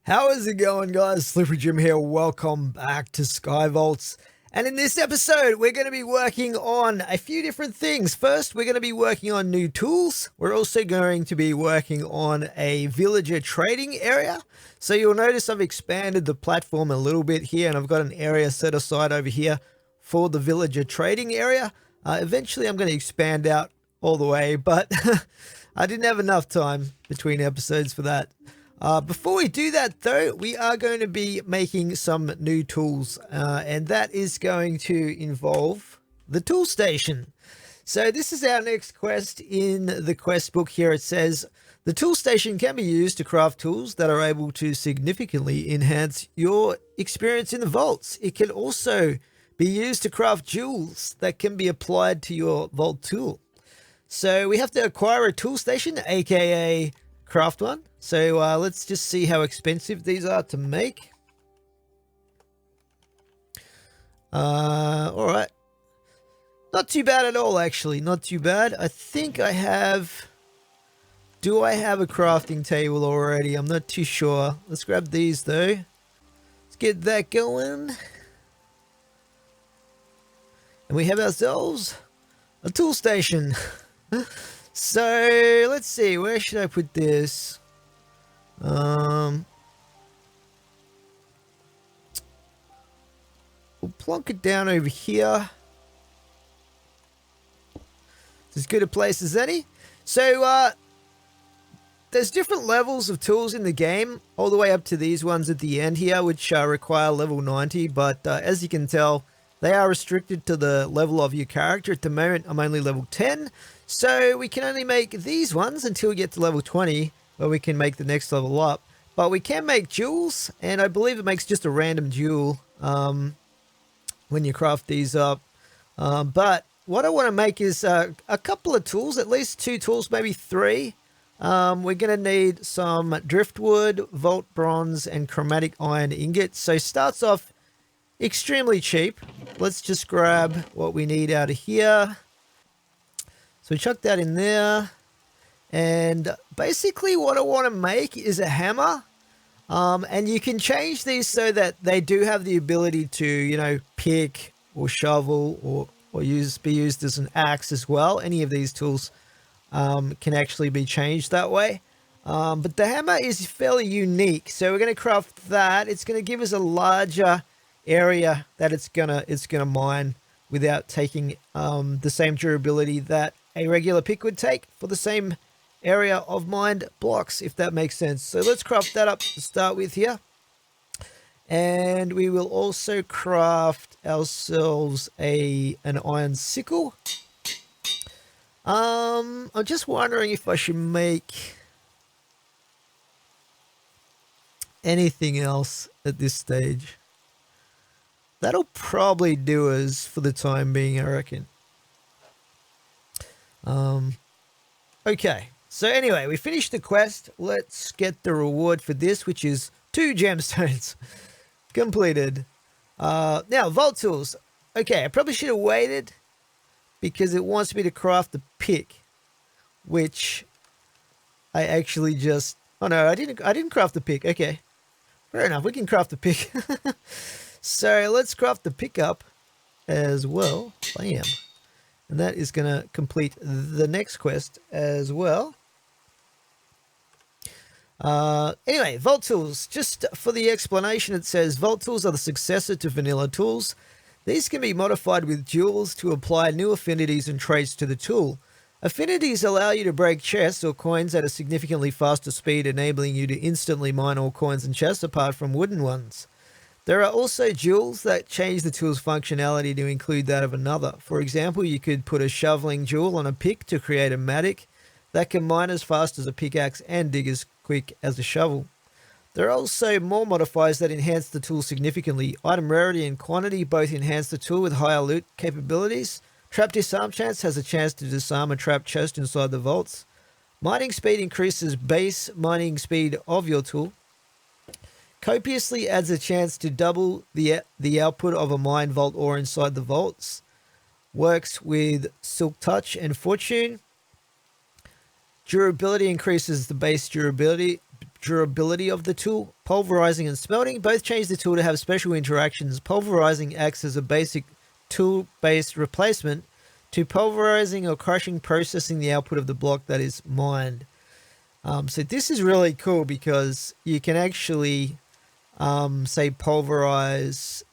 How is it going, guys? Slippery Jim here. Welcome back to Sky Vaults. And in this episode, we're going to be working on a few different things. First, we're going to be working on new tools. We're also going to be working on a villager trading area. So you'll notice I've expanded the platform a little bit here, and I've got an area set aside over here for the villager trading area. Eventually, I'm going to expand out all the way, but I didn't have enough time between episodes for that. Before we do that, though, we are going to be making some new tools, and that is going to involve the tool station. So this is our next quest in the quest book here. It says, the tool station can be used to craft tools that are able to significantly enhance your experience in the vaults. It can also be used to craft jewels that can be applied to your vault tool. So we have to acquire a tool station, aka craft one. So let's just see how expensive these are to make. All right. Not too bad at all, actually. Not too bad. I think I have... Do I have a crafting table already? I'm not too sure. Let's grab these, though. Let's get that going. And we have ourselves a tool station. So, let's see. Where should I put this? We'll plonk it down over here. It's as good a place as any. So, there's different levels of tools in the game, all the way up to these ones at the end here, which require level 90. But as you can tell, they are restricted to the level of your character. At the moment, I'm only level 10. So we can only make these ones until we get to level 20, where we can make the next level up. But we can make jewels, and I believe it makes just a random jewel when you craft these up. But what I want to make is a couple of tools, at least 2 tools, maybe 3. We're going to need some driftwood, vault bronze, and chromatic iron ingots. So starts off extremely cheap. Let's just grab what we need out of here. So we chuck that in there. And basically what I want to make is a hammer. And you can change these so that they do have the ability to, you know, pick or shovel or be used as an axe as well. Any of these tools can actually be changed that way. But the hammer is fairly unique. So we're going to craft that. It's going to give us a larger area that it's gonna mine without taking the same durability that a regular pick would take for the same area of mined blocks, if that makes sense. So let's craft that up to start with here. And we will also craft ourselves an iron sickle. I'm just wondering if I should make anything else at this stage. That'll probably do us for the time being, I reckon. Okay, so anyway, we finished the quest. Let's get the reward for this, which is 2 gemstones. Completed. Now, vault tools. Okay, I probably should have waited because it wants me to craft the pick, which I actually just... Oh no, I didn't craft the pick. Okay, fair enough. We can craft the pick. So let's craft the pickup as well. Bam. And that is going to complete the next quest as well. Anyway, Vault Tools. Just for the explanation, it says Vault Tools are the successor to vanilla tools. These can be modified with jewels to apply new affinities and traits to the tool. Affinities allow you to break chests or coins at a significantly faster speed, enabling you to instantly mine all coins and chests apart from wooden ones. There are also jewels that change the tool's functionality to include that of another. For example, you could put a shoveling jewel on a pick to create a mattock that can mine as fast as a pickaxe and dig as quick as a shovel. There are also more modifiers that enhance the tool significantly. Item rarity and quantity both enhance the tool with higher loot capabilities. Trap disarm chance has a chance to disarm a trapped chest inside the vaults. Mining speed increases base mining speed of your tool. Copiously adds a chance to double the output of a mined vault ore inside the vaults. Works with Silk Touch and Fortune. Durability increases the base durability of the tool. Pulverizing and smelting both change the tool to have special interactions. Pulverizing acts as a basic tool-based replacement to pulverizing or crushing, processing the output of the block that is mined. So this is really cool because you can actually, say, pulverize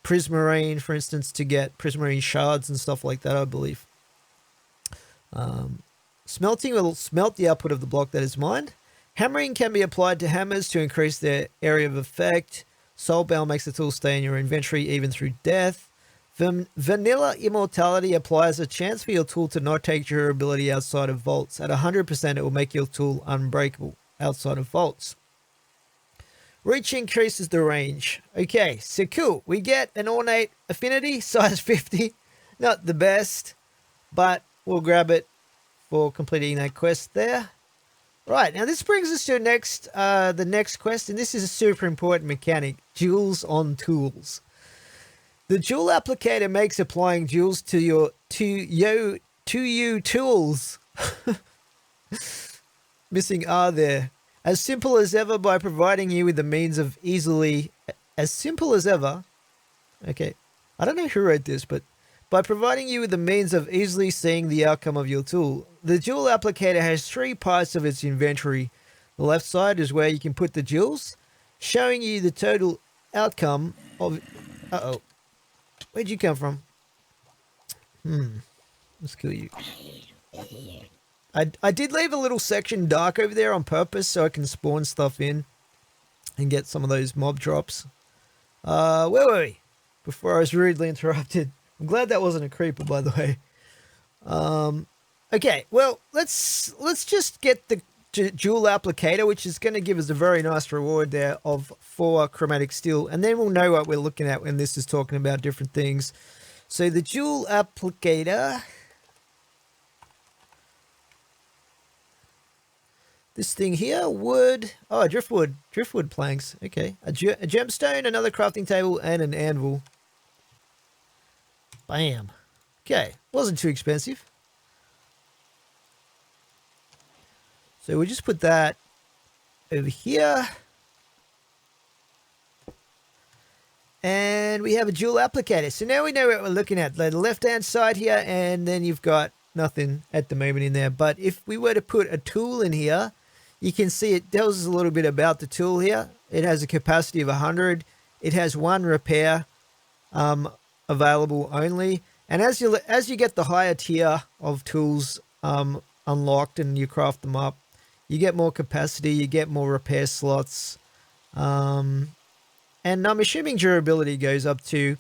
prismarine, for instance, to get prismarine shards and stuff like that, I believe. Smelting will smelt the output of the block that is mined. Hammering can be applied to hammers to increase their area of effect. Soulbound makes the tool stay in your inventory even through death. Vanilla Immortality applies a chance for your tool to not take durability outside of vaults. At 100%, it will make your tool unbreakable outside of vaults. Reach increases the range. Okay, so cool. We get an ornate affinity, size 50. Not the best, but we'll grab it for completing that quest there. Right, now this brings us to the next quest, and this is a super important mechanic, jewels on tools. The jewel applicator makes applying jewels to you tools missing R there as simple as ever by providing you with the means of easily okay, I don't know who wrote this, but by providing you with the means of easily seeing the outcome of your tool. The jewel applicator has 3 parts of its inventory. The left side is where you can put the jewels, showing you the total outcome of where'd you come from? Let's kill you. I did leave a little section dark over there on purpose so I can spawn stuff in and get some of those mob drops. Where were we? Before I was rudely interrupted. I'm glad that wasn't a creeper, by the way. Okay, well, let's just get the jewel applicator, which is going to give us a very nice reward there of 4 chromatic steel, and then we'll know what we're looking at when this is talking about different things. So the jewel applicator, this thing here, wood, driftwood planks, okay, a gemstone, another crafting table, and an anvil. Bam. Okay, wasn't too expensive. So we'll just put that over here. And we have a jewel applicator. So now we know what we're looking at. The left-hand side here, and then you've got nothing at the moment in there. But if we were to put a tool in here, you can see it tells us a little bit about the tool here. It has a capacity of 100. It has 1 repair available only. And as you get the higher tier of tools unlocked and you craft them up, you get more capacity, you get more repair slots, and I'm assuming durability goes up to,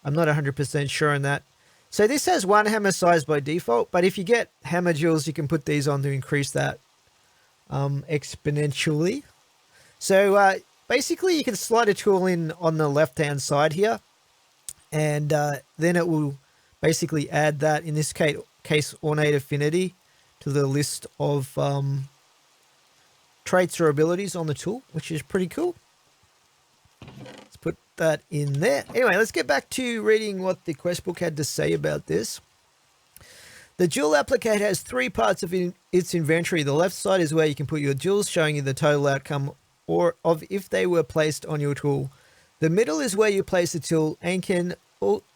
I'm not 100% sure on that. So this has 1 hammer size by default, but if you get hammer jewels, you can put these on to increase that exponentially. So basically you can slide a tool in on the left-hand side here, and then it will basically add that, in this case ornate affinity, to the list of traits or abilities on the tool, which is pretty cool. Let's put that in there. Anyway, let's get back to reading what the quest book had to say about this. The jewel applicator has 3 parts of its inventory. The left side is where you can put your jewels, showing you the total outcome or of if they were placed on your tool. The middle is where you place the tool, and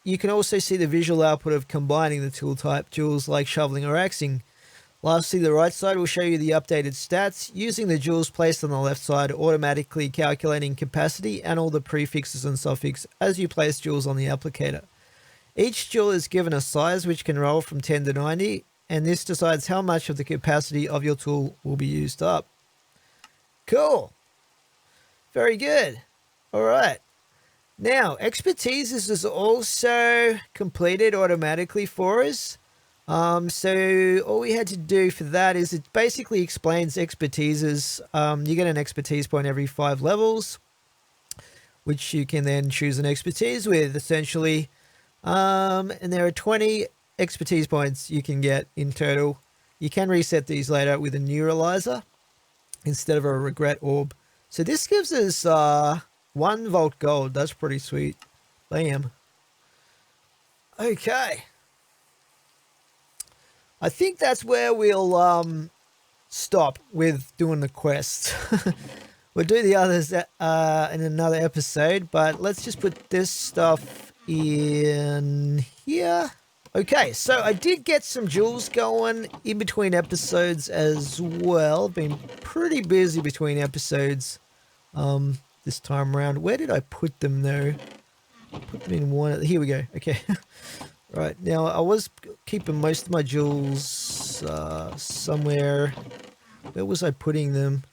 you can also see the visual output of combining the tool type jewels like shoveling or axing. Lastly, the right side will show you the updated stats, using the jewels placed on the left side, automatically calculating capacity and all the prefixes and suffixes as you place jewels on the applicator. Each jewel is given a size which can roll from 10 to 90, and this decides how much of the capacity of your tool will be used up. Cool. Very good. All right. Now, expertise is also completed automatically for us. So all we had to do for that is it basically explains expertises. You get an expertise point every 5 levels, which you can then choose an expertise with, essentially. And there are 20 expertise points you can get in total. You can reset these later with a neuralizer instead of a regret orb. So this gives us 1 vault gold. That's pretty sweet. Bam. Okay. I think that's where we'll stop with doing the quest. We'll do the others in another episode, but let's just put this stuff in here. Okay, so I did get some jewels going in between episodes as well. Been pretty busy between episodes this time around. Where did I put them though? Put them in one. Here we go. Okay. Right, now I was keeping most of my jewels somewhere. Where was I putting them?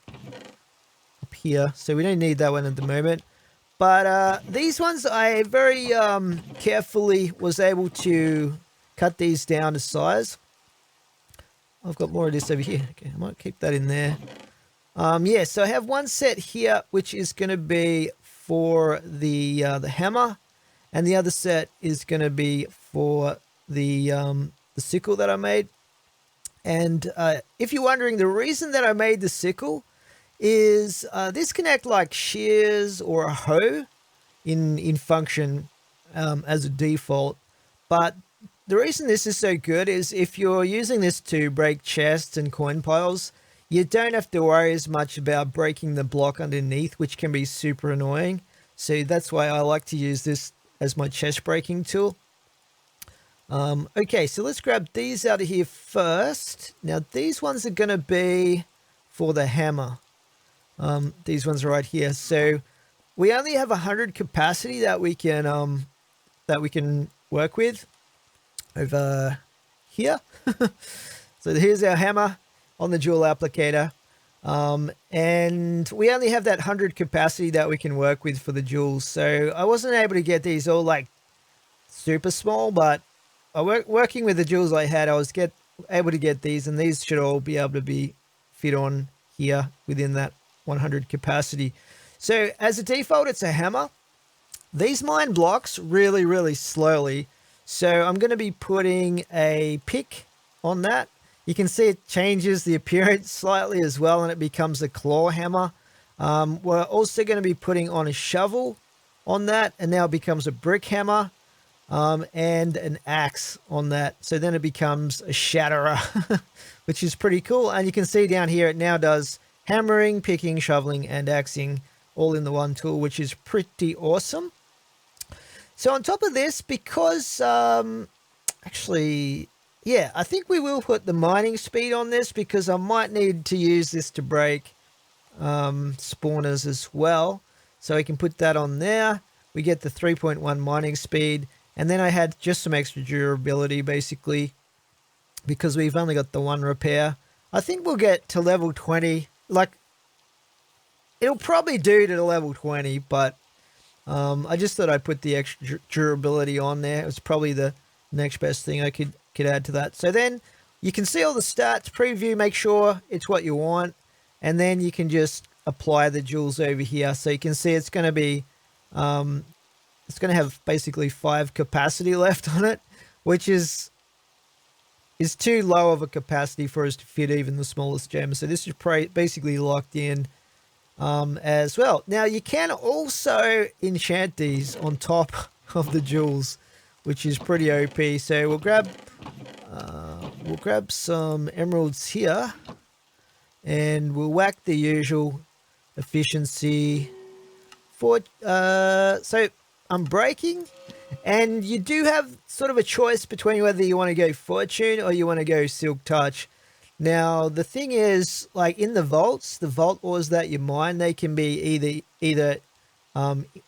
Up here. So we don't need that one at the moment. But these ones I very carefully was able to cut these down to size. I've got more of this over here. Okay, I might keep that in there. Yeah, so I have one set here, which is going to be for the hammer, and the other set is going to be for the sickle that I made. And if you're wondering, the reason that I made the sickle is this can act like shears or a hoe in function as a default, but the reason this is so good is if you're using this to break chests and coin piles, you don't have to worry as much about breaking the block underneath, which can be super annoying. So that's why I like to use this as my chest breaking tool. Okay, so let's grab these out of here first. Now these ones are going to be for the hammer. These ones are right here. So we only have 100 capacity that we can work with over here. So here's our hammer on the jewel applicator. And we only have that 100 capacity that we can work with for the jewels. So I wasn't able to get these all like super small, but working with the jewels I had, I was able to get these, and these should all be able to be fit on here within that 100 capacity. So as a default, it's a hammer. These mine blocks really, really slowly. So I'm going to be putting a pick on that. You can see it changes the appearance slightly as well, and it becomes a claw hammer. We're also going to be putting on a shovel on that, and now it becomes a brick hammer, and an axe on that. So then it becomes a shatterer, which is pretty cool. And you can see down here, it now does hammering, picking, shoveling, and axing all in the one tool, which is pretty awesome. So on top of this, because actually, yeah, I think we will put the mining speed on this, because I might need to use this to break spawners as well. So we can put that on there. We get the 3.1 mining speed, and then I had just some extra durability basically, because we've only got the one repair. I think we'll get to level 20. Like, it'll probably do to level 20, but I just thought I'd put the extra durability on there. It was probably the next best thing I could add to that. So then you can see all the stats, preview, make sure it's what you want, and then you can just apply the jewels over here. So you can see it's going to be it's going to have basically 5 capacity left on it, which is too low of a capacity for us to fit even the smallest gem. So this is basically locked in as well. Now you can also enchant these on top of the jewels, which is pretty OP. So we'll grab some emeralds here, and we'll whack the usual efficiency for so I'm breaking, and you do have sort of a choice between whether you want to go fortune or you want to go silk touch. Now the thing is, like in the vaults, the vault ores that you mine, they can be either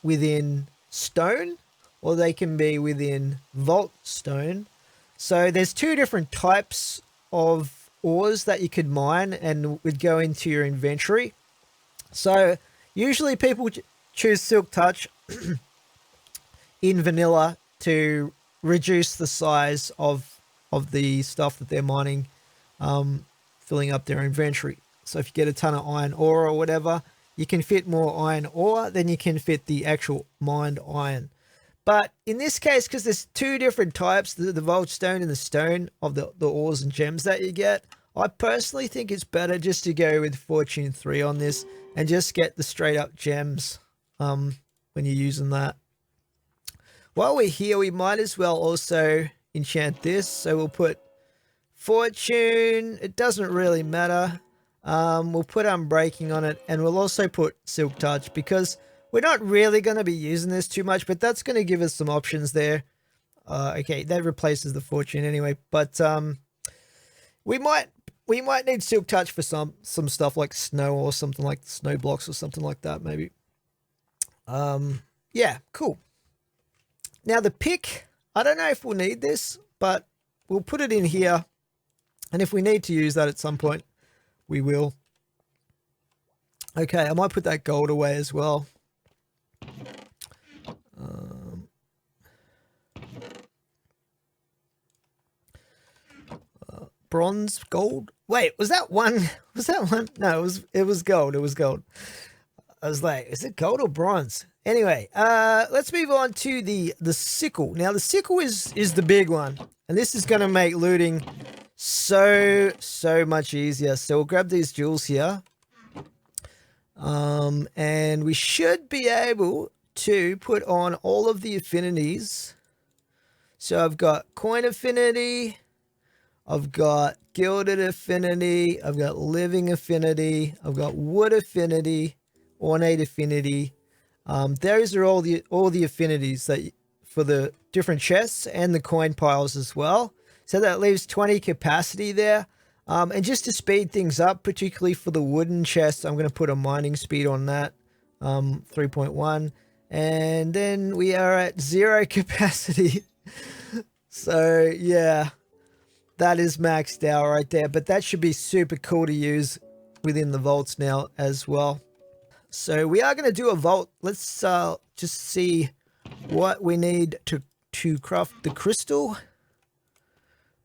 within stone, or they can be within vault stone. So there's 2 different types of ores that you could mine and would go into your inventory. So usually people choose silk touch in vanilla to reduce the size of the stuff that they're mining, filling up their inventory. So if you get a ton of iron ore or whatever, you can fit more iron ore than you can fit the actual mined iron. But in this case, because there's 2 different types, the vault stone and the stone of the ores and gems that you get, I personally think it's better just to go with Fortune 3 on this and just get the straight up gems when you're using that. While we're here, we might as well also enchant this. So we'll put Fortune. It doesn't really matter. We'll put Unbreaking on it, and we'll also put Silk Touch because we're not really going to be using this too much, but that's going to give us some options there. Okay, that replaces the Fortune anyway, but we might need Silk Touch for some stuff like snow or something like snow blocks or something like that maybe. Yeah, cool. Now the pick, I don't know if we'll need this, but we'll put it in here, and if we need to use that at some point, we will. Okay, I might put that gold away as well. Bronze, gold. Wait, was that one? Was that one? No, it was gold. It was gold. I was like, is it gold or bronze? Anyway, let's move on to the sickle. Now the sickle is the big one, and this is going to make looting so much easier. So we'll grab these jewels here, and we should be able to put on all of the affinities. So I've got coin affinity, I've got gilded affinity, I've got living affinity, I've got wood affinity, ornate affinity. Those are all the affinities that for the different chests and the coin piles as well. So that leaves 20 capacity there. And just to speed things up, particularly for the wooden chests, I'm going to put a mining speed on that, 3.1. And then we are at 0 capacity. So yeah, that is maxed out right there. But that should be super cool to use within the vaults now as well. So we are going to do a vault. Let's just see what we need to craft the crystal.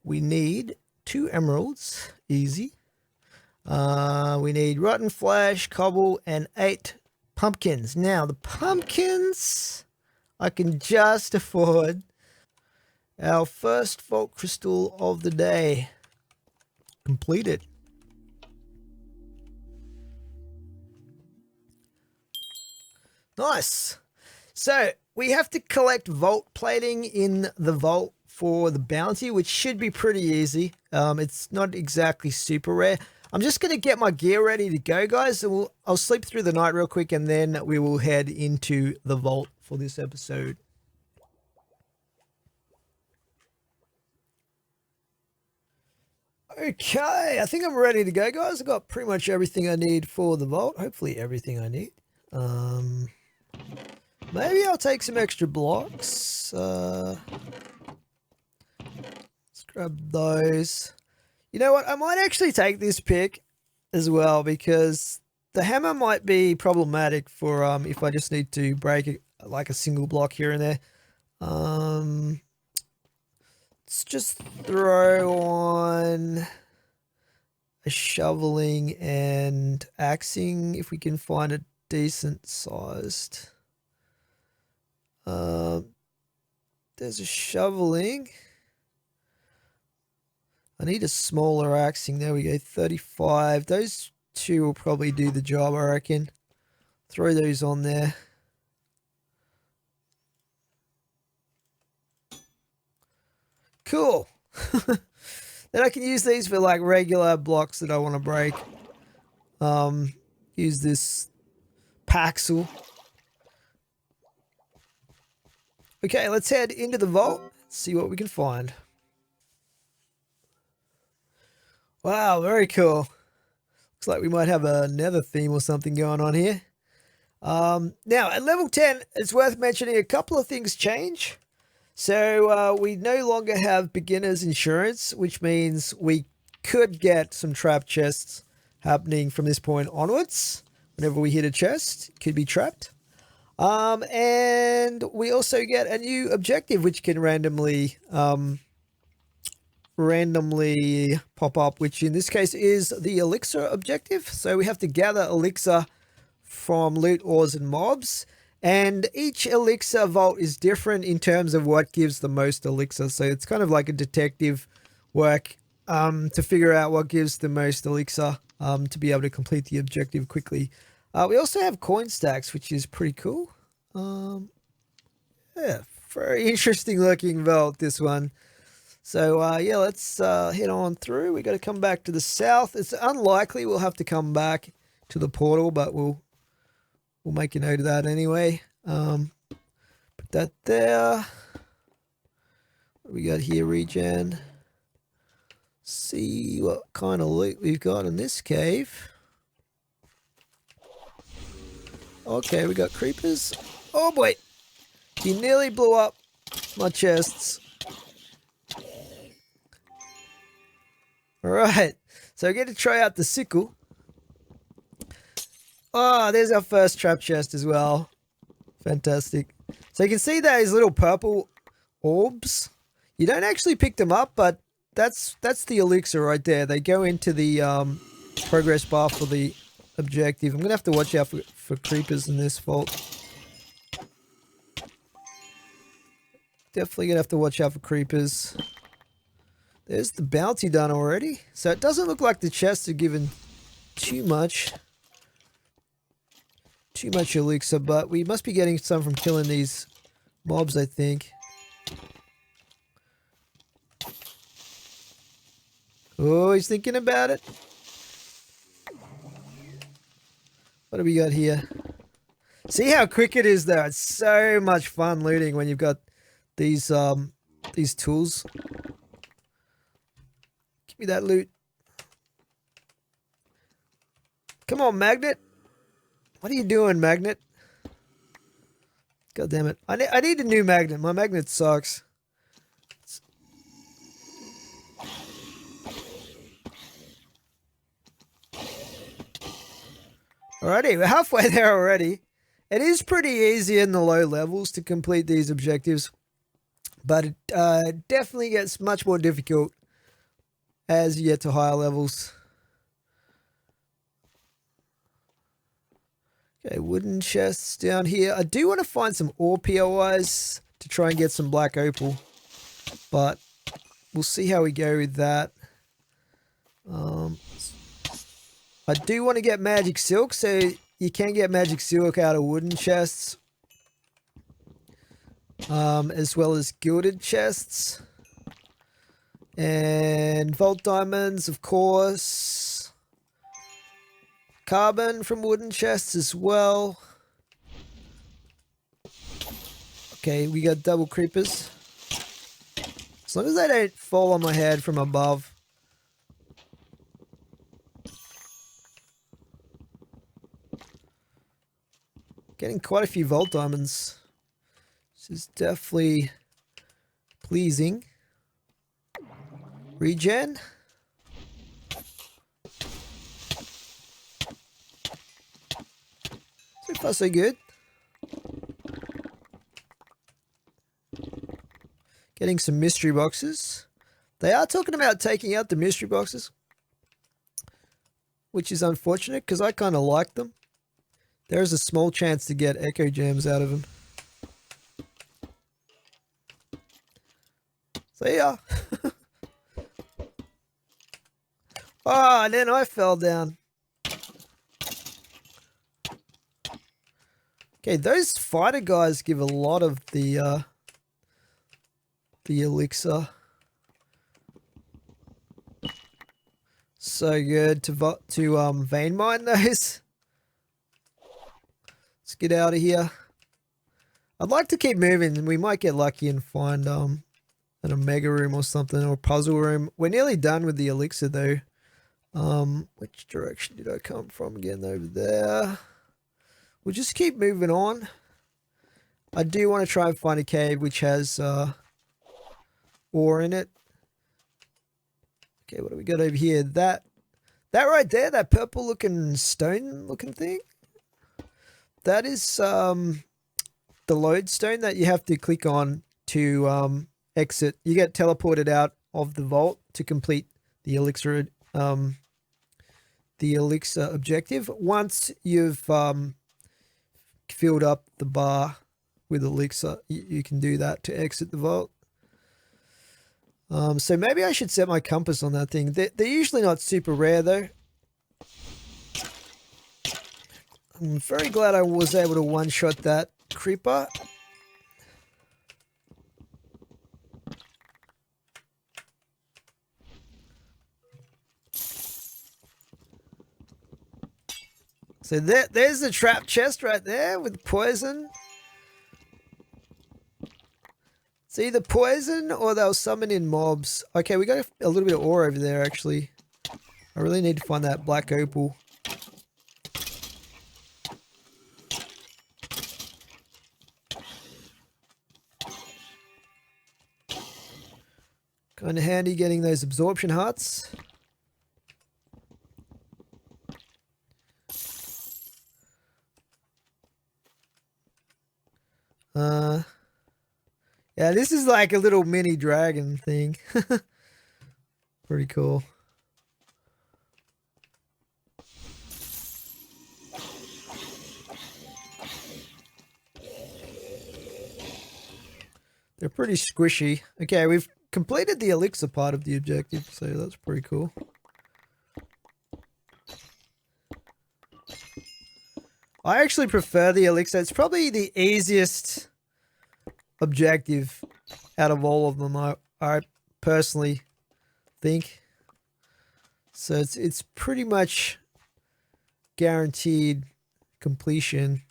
We need 2 emeralds, easy. We need rotten flesh, cobble, and 8 pumpkins. Now the pumpkins I can just afford. Our first vault crystal of the day completed. Nice. So we have to collect vault plating in the vault for the bounty, which should be pretty easy. It's not exactly super rare. I'm just going to get my gear ready to go, guys. And I'll sleep through the night real quick, and then we will head into the vault for this episode. Okay, I think I'm ready to go, guys. I've got pretty much everything I need for the vault. Hopefully everything I need. Maybe I'll take some extra blocks. Let's grab those. You know what? I might actually take this pick as well, because the hammer might be problematic for if I just need to break it, like a single block here and there. Let's just throw on a shoveling and axing if we can find a decent sized. There's a shoveling. I need a smaller axing. There we go, 35. Those 2 will probably do the job, I reckon. Throw those on there. Cool. Then I can use these for like regular blocks that I want to break. Use this Paxel. Okay, let's head into the vault, see what we can find. Wow, very cool. Looks like we might have a nether theme or something going on here. Now, at level 10, it's worth mentioning a couple of things change. So, we no longer have beginner's insurance, which means we could get some trap chests happening from this point onwards. Whenever we hit a chest, it could be trapped. And we also get a new objective, which can randomly pop up, which in this case is the Elixir objective. So we have to gather Elixir from loot ores and mobs, and each Elixir vault is different in terms of what gives the most Elixir. So it's kind of like a detective work to figure out what gives the most Elixir to be able to complete the objective quickly. We also have coin stacks, which is pretty cool. Yeah, very interesting looking vault, this one. So yeah, let's head on through. We got to come back to the south. It's unlikely we'll have to come back to the portal, but we'll make a note of that anyway. Put that there. What do we got here? Regen. See what kind of loot we've got in this cave. Okay, we got creepers. Oh boy, he nearly blew up my chests. Alright, so I get to try out the sickle. Oh, there's our first trap chest as well. Fantastic. So you can see those little purple orbs. You don't actually pick them up, but that's the elixir right there. They go into the progress bar for the objective. I'm going to have to watch out for creepers in this vault. Definitely going to have to watch out for creepers. There's the bounty done already. So it doesn't look like the chests are given too much elixir, but we must be getting some from killing these mobs, I think. Oh, he's thinking about it. What do we got here? See how quick it is though. It's so much fun looting when you've got these tools. Give me that loot. Come on, Magnet. What are you doing, Magnet? God damn it. I need a new magnet. My magnet sucks. Alrighty, we're halfway there already. It is pretty easy in the low levels to complete these objectives, but it definitely gets much more difficult as you get to higher levels. Okay, wooden chests down here. I do want to find some ore POIs to try and get some black opal, but we'll see how we go with that. I do want to get magic silk, so you can get magic silk out of wooden chests, as well as gilded chests, and vault diamonds, of course, carbon from wooden chests as well. Okay, we got double creepers. As long as they don't fall on my head from above. Getting quite a few vault diamonds. This is definitely pleasing. Regen. So far so good. Getting some mystery boxes. They are talking about taking out the mystery boxes, which is unfortunate because I kind of like them. There is a small chance to get echo gems out of them. So yeah. Oh, and then I fell down. Okay, those fighter guys give a lot of the elixir. So good to vein mine those. Let's get out of here. I'd like to keep moving. We might get lucky and find an omega room or something, or a puzzle room. We're nearly done with the elixir though. Which direction did I come from again? Over there. We'll just keep moving on. I do want to try and find a cave which has ore in it. Okay, what do we got over here? That right there, that purple looking stone looking thing. That is the lodestone that you have to click on to exit. You get teleported out of the vault to complete the elixir objective. Once you've filled up the bar with elixir, you can do that to exit the vault. So maybe I should set my compass on that thing. They're usually not super rare though. I'm very glad I was able to one-shot that creeper. So there's the trap chest right there with poison. It's either poison or they'll summon in mobs. Okay, we got a little bit of ore over there, actually. I really need to find that black opal. Kind of handy getting those absorption hearts. Yeah, this is like a little mini dragon thing. Pretty cool. They're pretty squishy. Okay, we've completed the elixir part of the objective, so that's pretty cool. I actually prefer the elixir. It's probably the easiest objective out of all of them, I personally think. So it's pretty much guaranteed completion.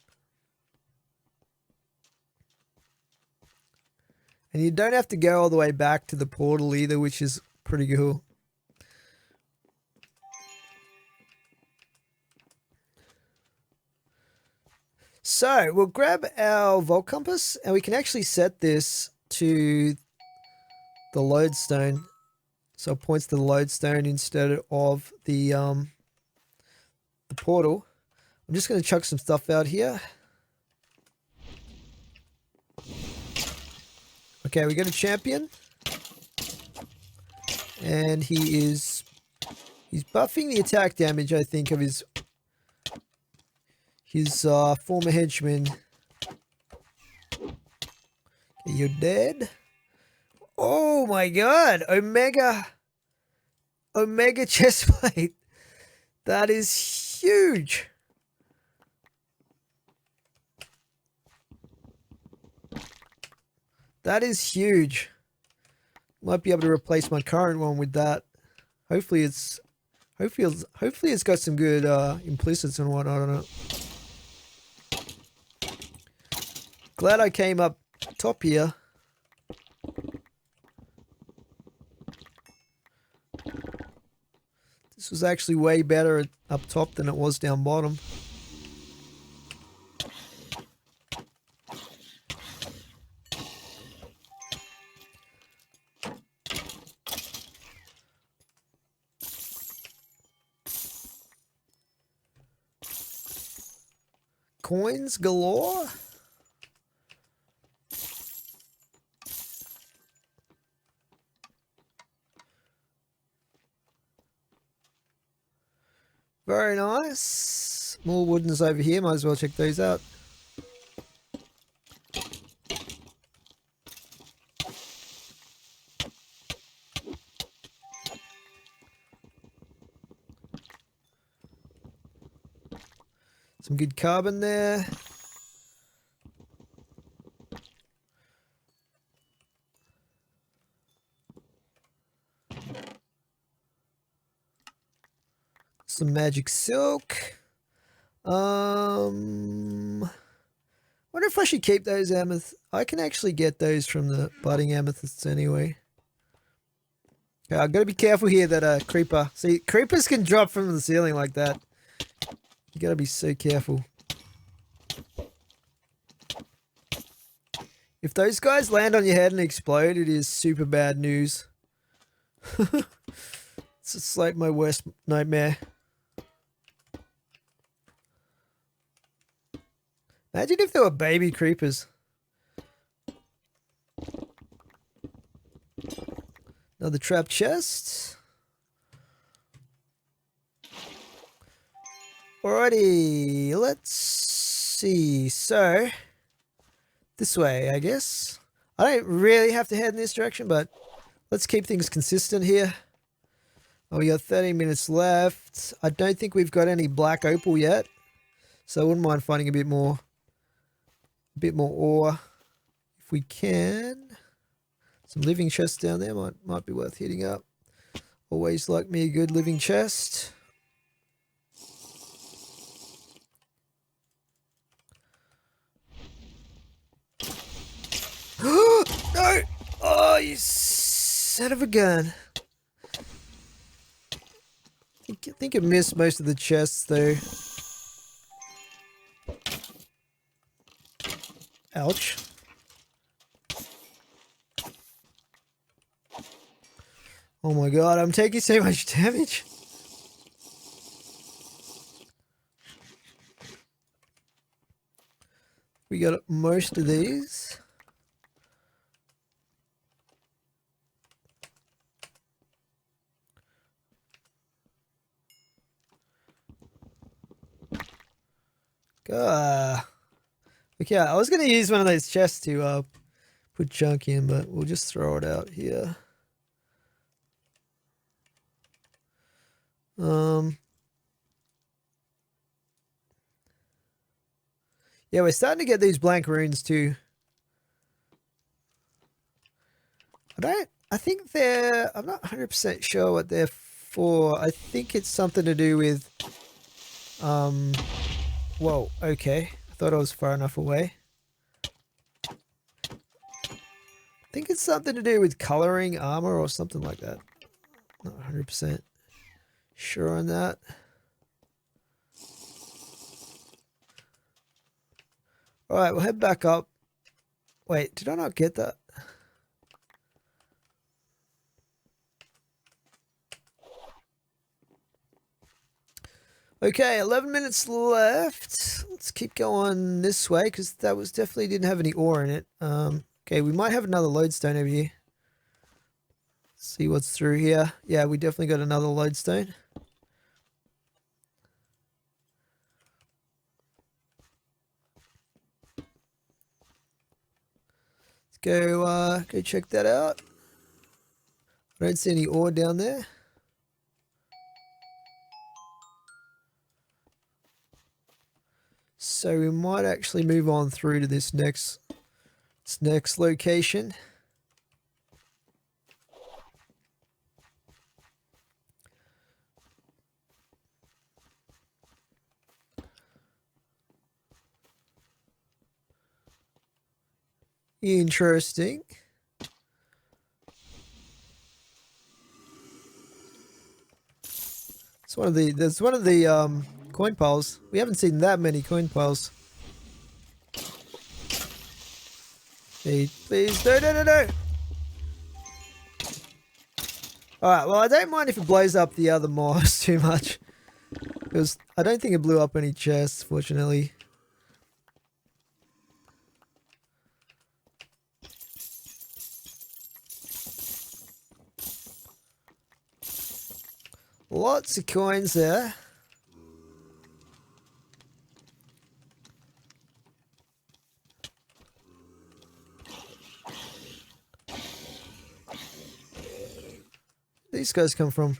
And you don't have to go all the way back to the portal either, which is pretty cool. So we'll grab our Vault Compass and we can actually set this to the lodestone. So it points to the lodestone instead of the portal. I'm just going to chuck some stuff out here. Okay, we got a champion. And he's buffing the attack damage, I think, of his former henchman. Okay, you're dead. Oh my god! Omega chestplate. That is huge. That is huge. Might be able to replace my current one with that. Hopefully it's got some good implicits and whatnot on it. Glad I came up top here. This was actually way better up top than it was down bottom. Coins galore. Very nice. More woodens over here. Might as well check those out. Some good carbon there. Some magic silk. Wonder if I should keep those amethysts. I can actually get those from the budding amethysts anyway. Okay, I've got to be careful here that creeper. See, creepers can drop from the ceiling like that. You got to be so careful. If those guys land on your head and explode, it is super bad news. It's like my worst nightmare. Imagine if there were baby creepers. Another trap chest. Alrighty, let's see. So, this way, I guess. I don't really have to head in this direction, but let's keep things consistent here. Oh, we got 30 minutes left. I don't think we've got any black opal yet, so I wouldn't mind finding a bit more ore if we can. Some living chests down there might be worth hitting up. Always like me a good living chest. Oh, you son of a gun. I think I missed most of the chests though. Ouch. Oh my god, I'm taking so much damage. We got most of these. Okay, I was going to use one of those chests to put junk in, but we'll just throw it out here. Yeah, we're starting to get these blank runes too. I think I'm not 100% sure what they're for. I think it's something to do with, whoa, okay. I thought I was far enough away. I think it's something to do with coloring armor or something like that. Not 100% sure on that. Alright, we'll head back up. Wait, did I not get that? Okay, 11 minutes left. Let's keep going this way because that was definitely didn't have any ore in it. Okay, we might have another lodestone over here. Let's see what's through here. Yeah, we definitely got another lodestone. Let's go check that out. I don't see any ore down there. So we might actually move on through to this next location. Interesting. That's one of the coin piles. We haven't seen that many coin piles. Hey, please, no. Alright, well I don't mind if it blows up the other mobs too much. Because I don't think it blew up any chests, fortunately. Lots of coins there. These guys come from?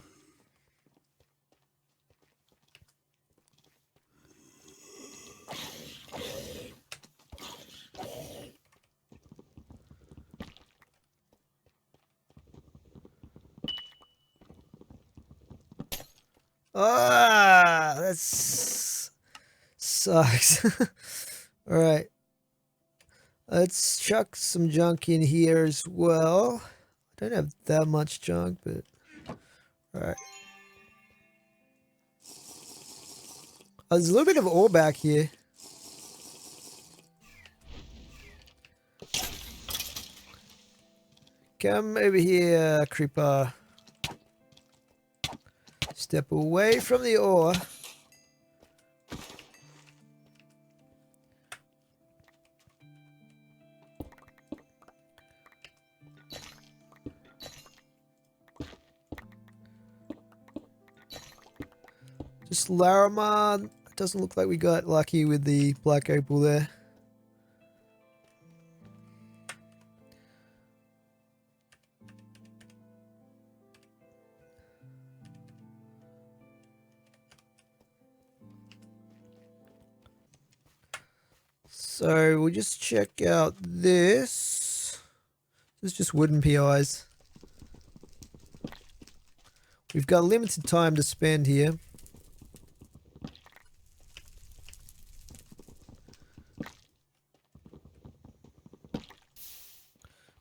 Ah, that sucks. All right. Let's chuck some junk in here as well. I don't have that much junk, but all right. Oh, there's a little bit of ore back here. Come over here, creeper. Step away from the ore. Just Larimar. It doesn't look like we got lucky with the black opal there. So we'll just check out this. This is just wooden PIs. We've got limited time to spend here.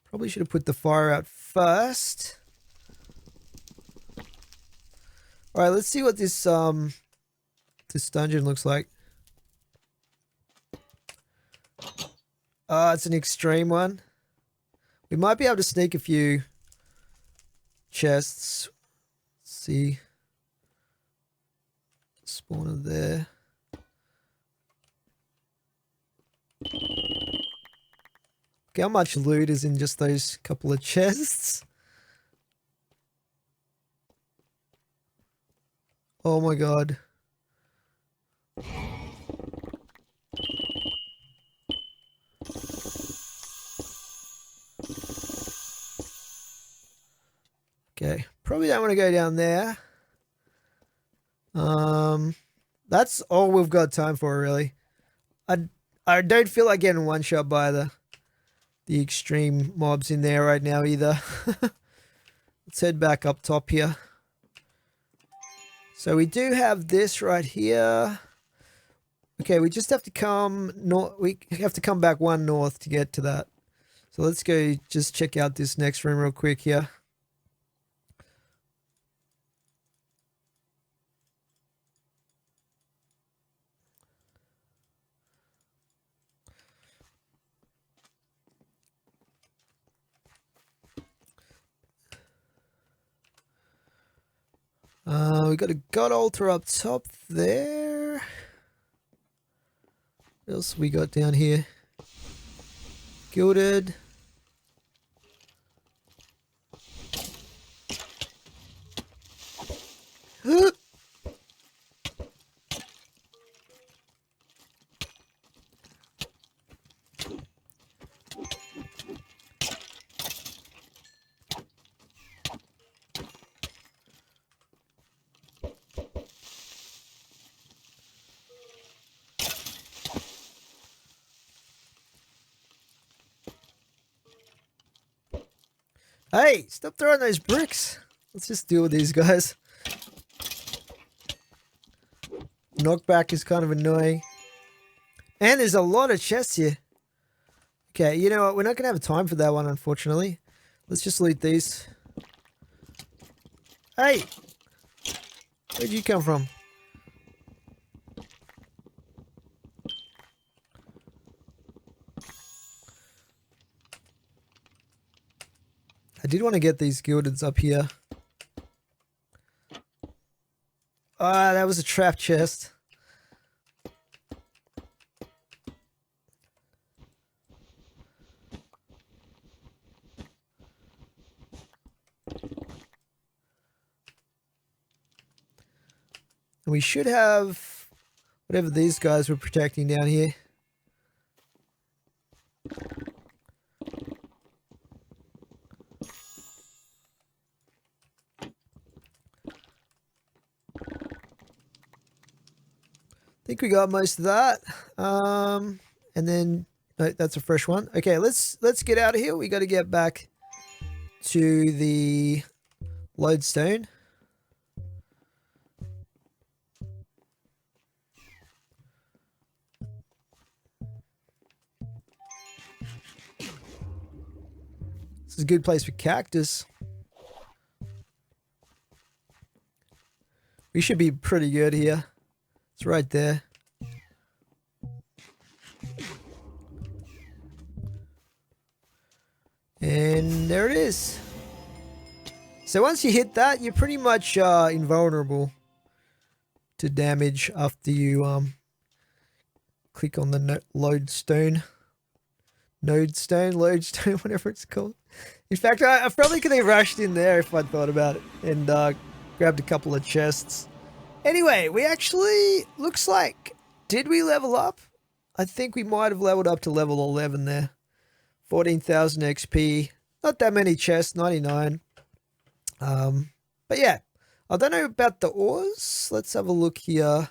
Probably should have put the fire out first. All right, let's see what this dungeon looks like. It's an extreme one. We might be able to sneak a few chests. Let's see. Spawner there. Look how much loot is in just those couple of chests. Oh my god. Okay, probably don't want to go down there. That's all we've got time for, really. I don't feel like getting one shot by the extreme mobs in there right now either. Let's head back up top here. So we do have this right here. Okay, we just have to come north. We have to come back one north to get to that. So let's go just check out this next room real quick here. We got a god altar up top there. What else we got down here? Gilded. Hey, stop throwing those bricks. Let's just deal with these guys. Knockback is kind of annoying. And there's a lot of chests here. Okay, you know what? We're not going to have time for that one, unfortunately. Let's just loot these. Hey! Where'd you come from? I did want to get these gildeds up here. Ah, that was a trap chest. And we should have whatever these guys were protecting down here. I think we got most of that. And then no, that's a fresh one. Okay, let's get out of here. We got to get back to the lodestone. This is a good place for cactus. We should be pretty good here. It's right there. And there it is. So once you hit that, you're pretty much invulnerable to damage after you click on the lodestone, whatever it's called. In fact, I probably could have rushed in there if I'd thought about it and grabbed a couple of chests. Anyway, we actually, looks like, did we level up? I think we might have leveled up to level 11 there. 14,000 XP. Not that many chests, 99. But yeah, I don't know about the ores. Let's have a look here.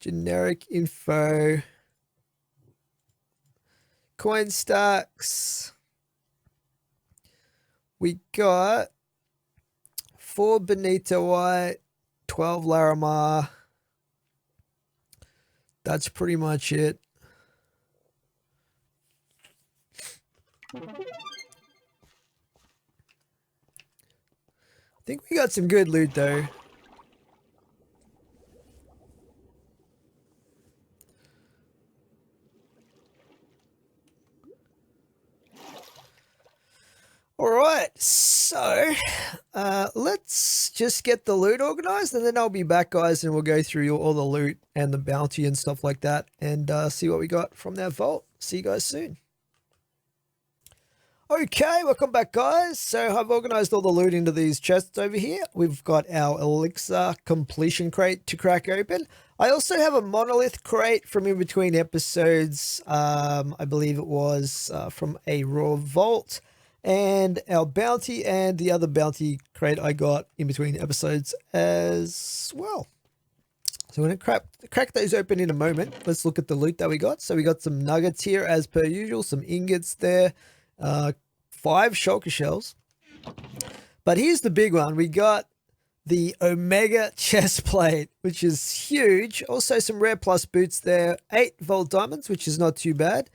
Generic info. Coin stacks. We got 4 Bonita White, 12 Larimar. That's pretty much it. I think we got some good loot though. All right, so let's just get the loot organized, and then I'll be back, guys, and we'll go through all the loot and the bounty and stuff like that, and see what we got from that vault. See you guys soon. Okay, welcome back, guys. So I've organized all the loot into these chests over here. We've got our Elixir completion crate to crack open. I also have a monolith crate from in between episodes. I believe it was from a raw vault. And our bounty and the other bounty crate I got in between episodes as well. So I'm going to crack those open in a moment. Let's look at the loot that we got. So we got some nuggets here as per usual, some ingots there, 5 shulker shells. But here's the big one. We got the Omega chest plate, which is huge. Also some rare plus boots there, 8 vault diamonds, which is not too bad.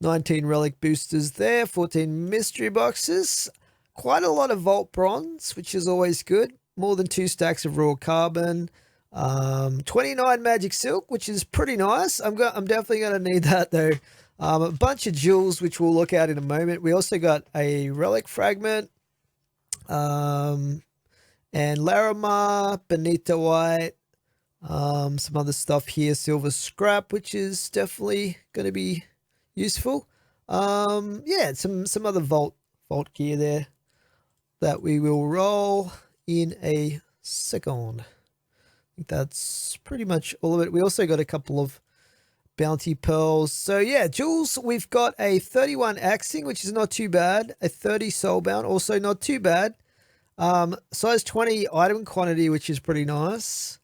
19 relic boosters there, 14 mystery boxes, quite a lot of vault bronze, which is always good. More than 2 stacks of raw carbon, 29 magic silk, which is pretty nice. I'm definitely going to need that though. A bunch of jewels, which we'll look at in a moment. We also got a relic fragment, and Larimar, Bonita White, some other stuff here, silver scrap, which is definitely going to be useful. Yeah, some other vault gear there that we will roll in a second. I think that's pretty much all of it. We also got a couple of bounty pearls. So yeah, jewels, we've got a 31 axing, which is not too bad. A 30 soulbound, also not too bad. Size 20 item quantity, which is pretty nice.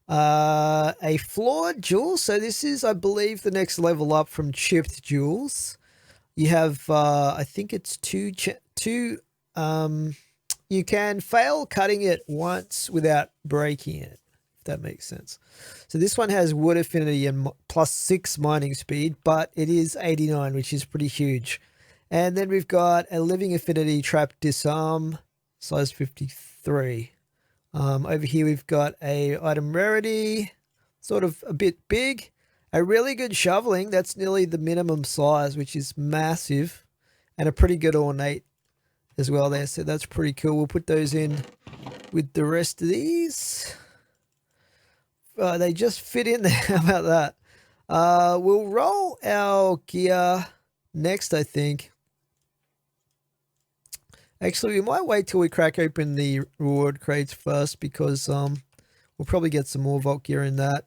A flawed jewel. So this is, I believe, the next level up from chipped jewels. You have, I think it's two. You can fail cutting it once without breaking it, if that makes sense. So this one has wood affinity and +6 mining speed, but it is 89, which is pretty huge. And then we've got a living affinity trap disarm, size 53. Over here we've got a item rarity, sort of a bit big. A really good shoveling, that's nearly the minimum size, which is massive. And a pretty good ornate as well there, so that's pretty cool. We'll put those in with the rest of these. They just fit in there, how about that? We'll roll our gear next, I think. Actually, we might wait till we crack open the reward crates first, because we'll probably get some more vault gear in that.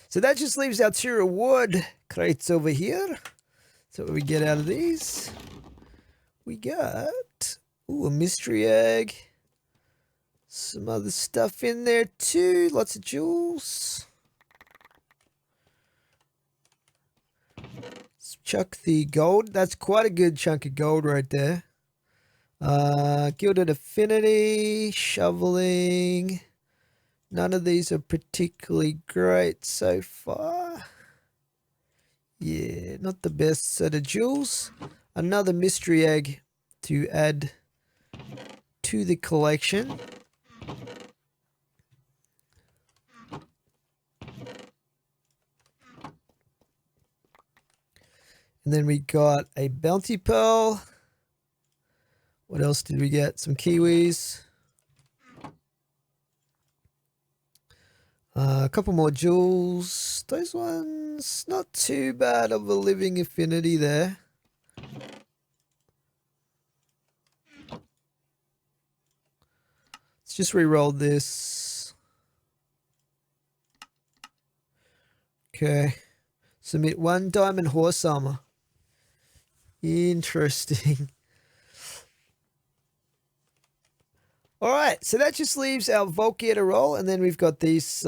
So that just leaves our 2 reward crates over here. So what we get out of these? We got a mystery egg. Some other stuff in there too. Lots of jewels. Let's chuck the gold. That's quite a good chunk of gold right there. Gilded affinity, shoveling. None of these are particularly great so far. Yeah, not the best set of jewels. Another mystery egg to add to the collection. And then we got a bounty pearl. What else did we get? Some kiwis. A couple more jewels. Those ones, not too bad of a living affinity there. Let's just re-roll this. Okay. Submit 1 diamond horse armor. Interesting. All right, so that just leaves our vault gear to roll, and then we've got these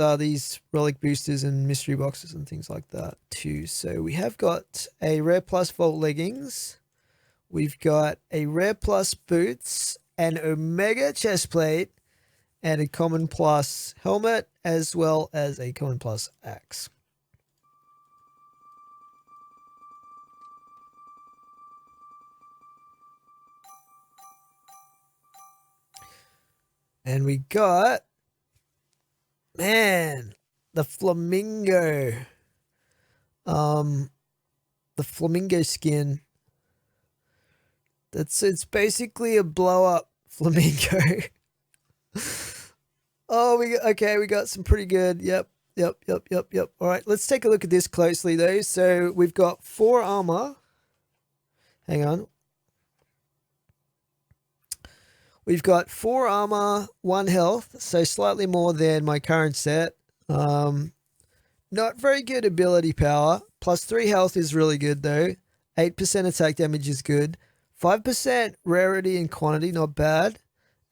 relic boosters and mystery boxes and things like that too. So we have got a rare plus vault leggings, we've got a rare plus boots, an omega chest plate, and a common plus helmet, as well as a common plus axe. And we got, man, the flamingo. The flamingo skin. It's basically a blow up flamingo. Oh, we got some pretty good. Yep. All right, let's take a look at this closely though. So we've got 4 armor. Hang on. We've got 4 armor, 1 health, so slightly more than my current set. Not very good ability power. Plus 3 health is really good though. 8% attack damage is good. 5% rarity and quantity, not bad.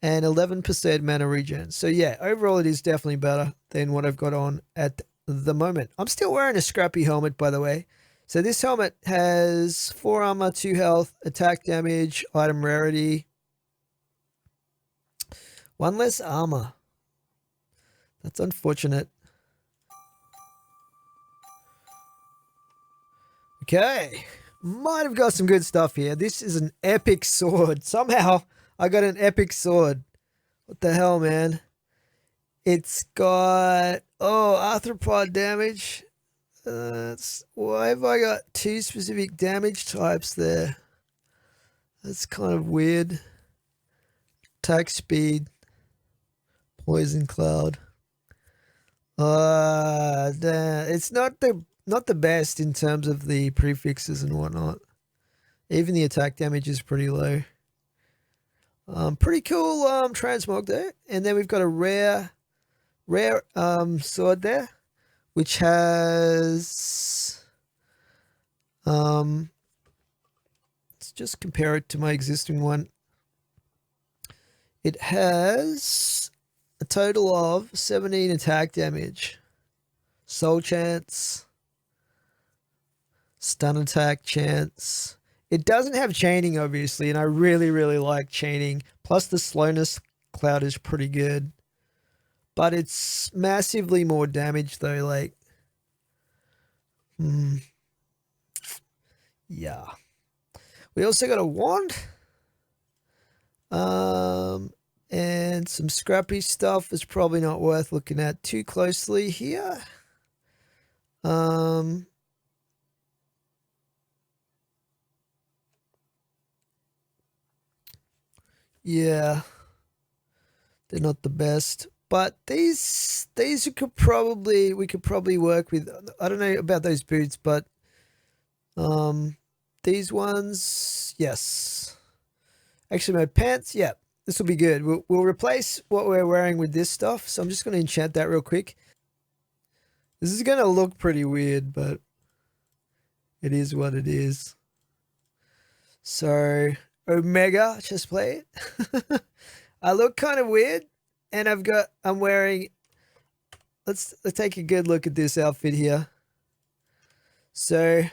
And 11% mana regen. So yeah, overall it is definitely better than what I've got on at the moment. I'm still wearing a scrappy helmet, by the way. So this helmet has 4 armor, 2 health, attack damage, item rarity. 1 less armor. That's unfortunate. Okay. Might have got some good stuff here. This is an epic sword. Somehow I got an epic sword. What the hell, man? It's got, arthropod damage. Why have I got 2 specific damage types there? That's kind of weird. Attack speed. Poison cloud. It's not the best in terms of the prefixes and whatnot. Even the attack damage is pretty low. Pretty cool transmog there. And then we've got a rare sword there, which has let's just compare it to my existing one. It has a total of 17 attack damage, soul chance, stun attack chance. It doesn't have chaining, obviously, and I really, really like chaining. Plus, the slowness cloud is pretty good. But it's massively more damage, though. Like, yeah. We also got a wand. And some scrappy stuff is probably not worth looking at too closely here. Yeah, they're not the best, but these we could probably work with. I don't know about those boots, but these ones, yes. Actually, my pants, yeah, this will be good. We'll replace what we're wearing with this stuff. So I'm just going to enchant that real quick. This is going to look pretty weird, but it is what it is. So Omega chest plate. I look kind of weird, and I'm wearing. Let's take a good look at this outfit here. So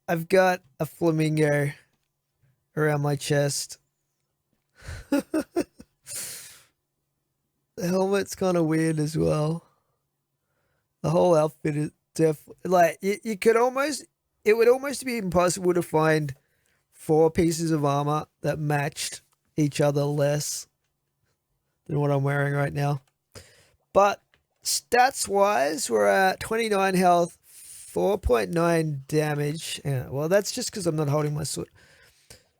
I've got a flamingo around my chest. The helmet's kind of weird as well. The whole outfit is definitely like you could almost. It would almost be impossible to find 4 pieces of armor that matched each other less than what I'm wearing right now. But stats wise, we're at 29 health, 4.9 damage. Yeah, well, that's just because I'm not holding my sword.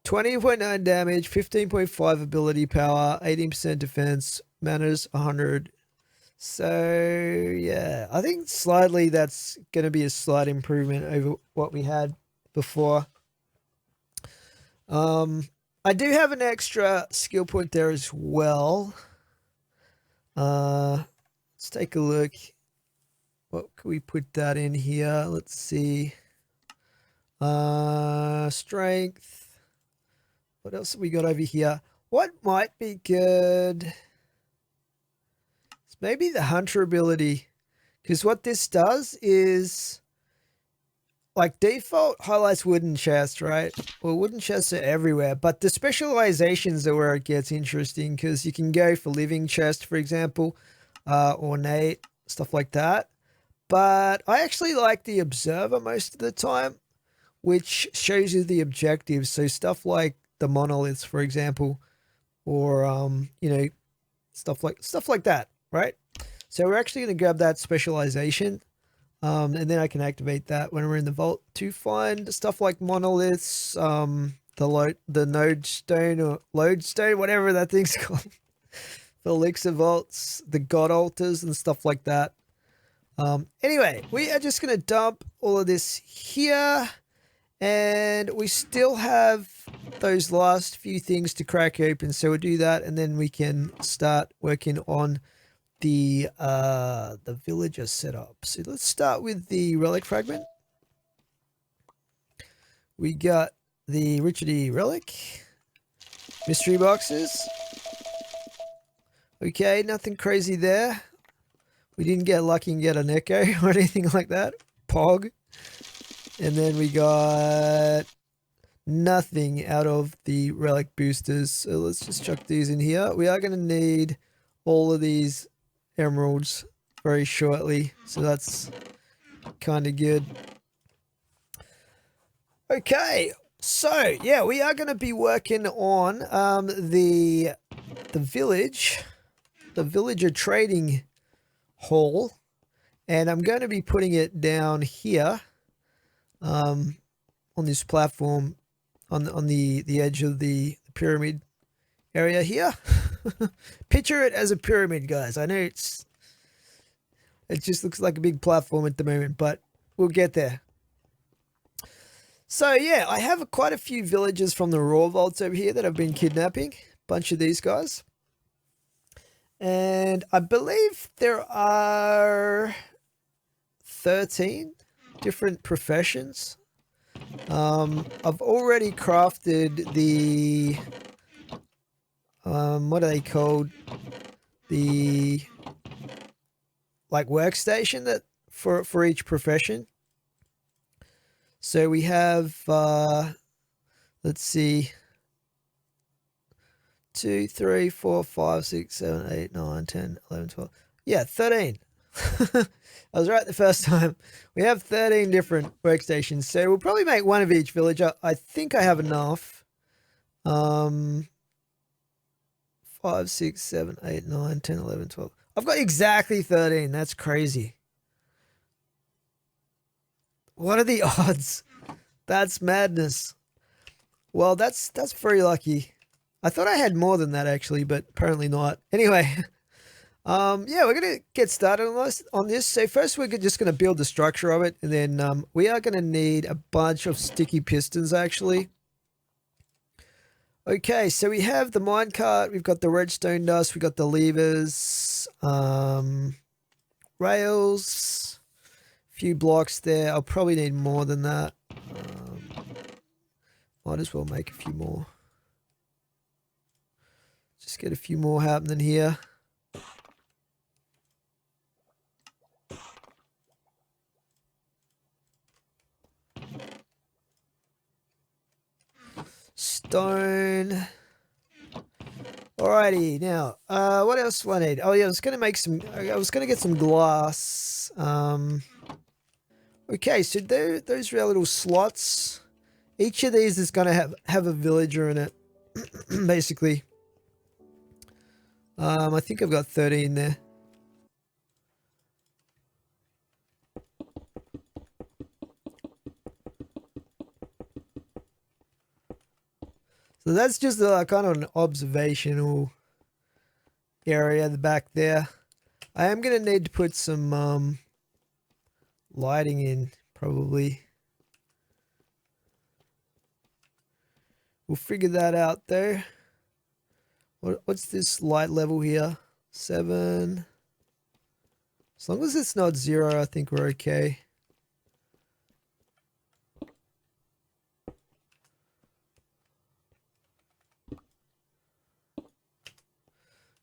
20.9 damage, 15.5 ability power, 18% defense, manners 100. So yeah, I think slightly that's going to be a slight improvement over what we had before. I do have an extra skill point there as well. Let's take a look. What can we put that in here? Let's see. Strength. What else have we got over here? What might be good? It's maybe the hunter ability. Because what this does is, like, default highlights wooden chests, right? Well, wooden chests are everywhere, but the specializations are where it gets interesting, because you can go for living chest, for example, ornate, stuff like that. But I actually like the observer most of the time, which shows you the objectives. So stuff like the monoliths, for example, or you know, stuff like that, right? So we're actually going to grab that specialization, and then I can activate that when we're in the vault to find stuff like monoliths, the node stone or lodestone, whatever that thing's called, the Elixir Vaults, the god altars, and stuff like that. Anyway, we are just going to dump all of this here, and we still have those last few things to crack open, so we'll do that, and then we can start working on the villager setup. So let's start with the relic fragment. We got the Richardy relic, mystery boxes. Okay, nothing crazy there. We didn't get lucky and get an echo or anything like that. Pog. And then we got nothing out of the relic boosters. So let's just chuck these in here. We are going to need all of these emeralds very shortly. So that's kind of good. Okay. So, yeah, we are going to be working on the village, the villager trading hall. And I'm going to be putting it down here. On this platform on the edge of the pyramid area here. Picture it as a pyramid, guys. I know it just looks like a big platform at the moment, but we'll get there. So yeah, I have quite a few villagers from the raw vaults over here that I've been kidnapping. Bunch of these guys. And I believe there are 13 different professions. I've already crafted the what are they called? The like workstation that for each profession. So we have let's see, 2, 3, 4, 5, 6, 7, 8, 9, 10, 11, 12. Yeah, 13. I was right the first time. We have 13 different workstations, so we'll probably make one of each villager. I think I have enough. 5, 6, 7, 8, 9, 10, 11, 12. I've got exactly 13. That's crazy. What are the odds? That's madness. Well, that's very lucky. I thought I had more than that actually, but apparently not. Anyway, yeah, we're going to get started on this. So first we're just going to build the structure of it, and then we are going to need a bunch of sticky pistons actually. Okay, so we have the minecart, we've got the redstone dust, we've got the levers, rails, a few blocks there. I'll probably need more than that. Might as well make a few more. Just get a few more happening here. Stone. Alrighty, now, what else do I need? Oh yeah, I was gonna get some glass. Okay, so those are our little slots. Each of these is gonna have a villager in it, basically. I think I've got 13 there. So that's just kind of an observational area at the back there. I am going to need to put some lighting in, probably. We'll figure that out though. What's this light level here? 7. As long as it's not 0, I think we're okay.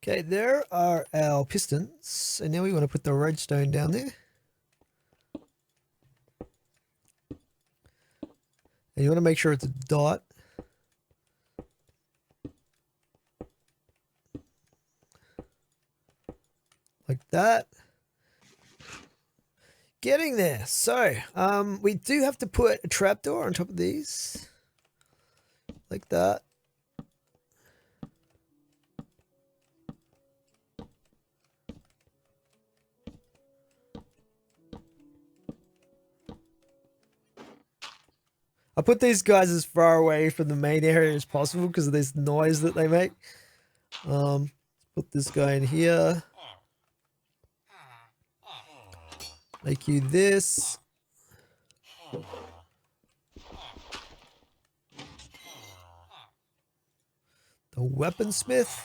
Okay, there are our pistons. And now we want to put the redstone down there. And you want to make sure it's a dot. Like that. Getting there. So, we do have to put a trapdoor on top of these. Like that. I put these guys as far away from the main area as possible because of this noise that they make. Put this guy in here. Make you this. The weaponsmith.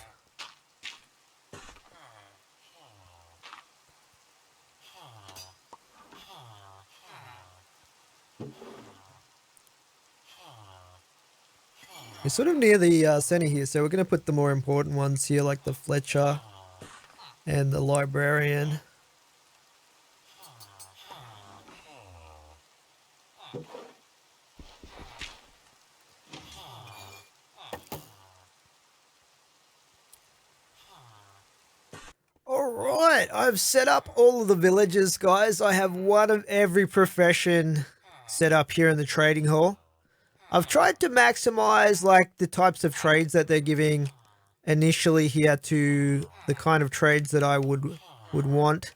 We're sort of near the center here, so we're going to put the more important ones here, like the Fletcher and the librarian. Alright, I've set up all of the villages, guys. I have one of every profession set up here in the trading hall. I've tried to maximize like the types of trades that they're giving initially here to the kind of trades that I would want.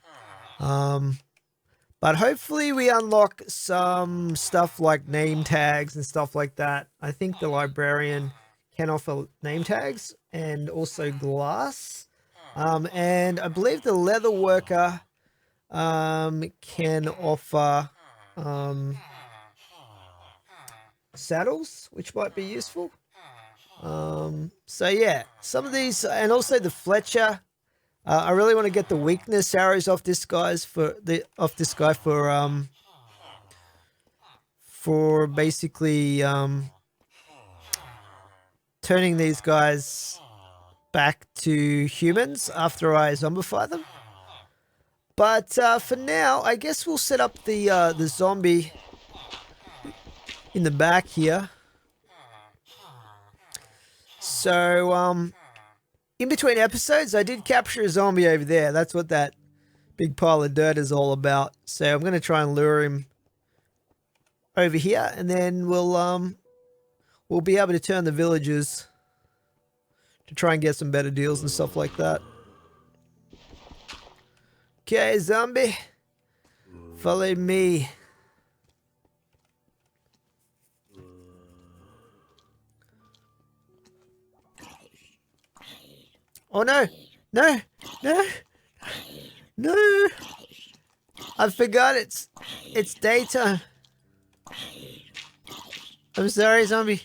But hopefully we unlock some stuff like name tags and stuff like that. I think the librarian can offer name tags and also glass. And I believe the leather worker can offer saddles, which might be useful. So yeah, some of these, and also the Fletcher. I really want to get the weakness arrows off this guy for basically turning these guys back to humans after I zombify them. But for now, I guess we'll set up the zombie in the back here. So in between episodes, I did capture a zombie over there. That's what that big pile of dirt is all about. So I'm going to try and lure him over here, and then we'll be able to turn the villagers to try and get some better deals and stuff like that. Okay, zombie, follow me. Oh no, no, no, no. I forgot it's daytime. I'm sorry, zombie.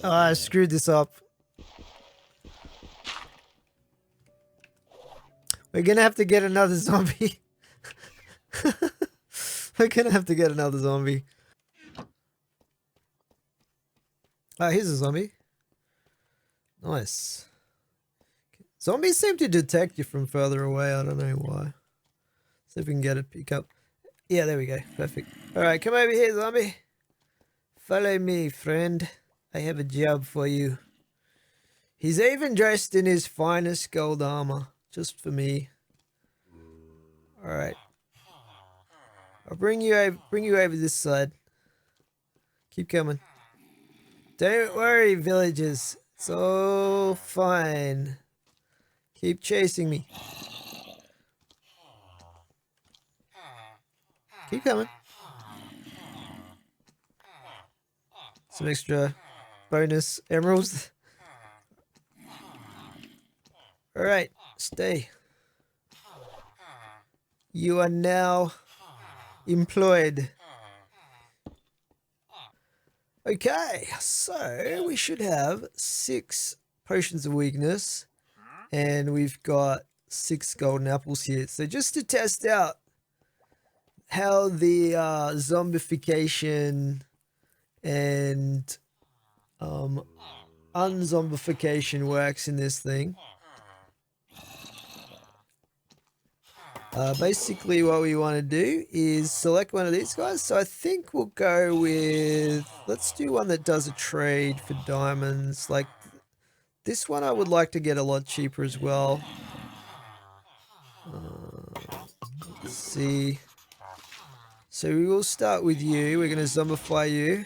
Oh, I screwed this up. We're gonna have to get another zombie. We're gonna have to get another zombie. Oh, here's a zombie. Nice. Zombies seem to detect you from further away. I don't know why. See if we can get it pick up. Yeah, there we go. Perfect. Alright, come over here, zombie. Follow me, friend. I have a job for you. He's even dressed in his finest gold armor. Just for me. Alright. I'll bring you over this side. Keep coming. Don't worry, villagers. It's all fine. Keep chasing me. Keep coming. Some extra bonus emeralds. Alright, stay. You are now employed. Okay, so we should have 6 potions of weakness, and we've got 6 golden apples here. So just to test out how the zombification and unzombification works in this thing. Basically what we want to do is select one of these guys. So I think we'll go with, let's do one that does a trade for diamonds. Like this one I would like to get a lot cheaper as well. Let's see. So we will start with you. We're going to zombify you.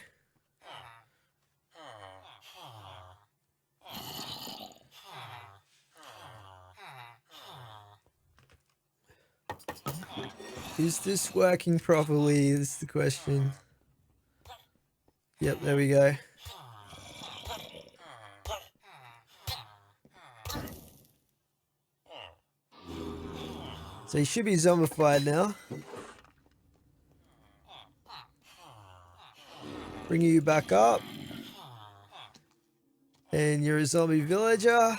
Is this working properly? Is the question. Yep, there we go. So he should be zombified now. Bring you back up. And you're a zombie villager.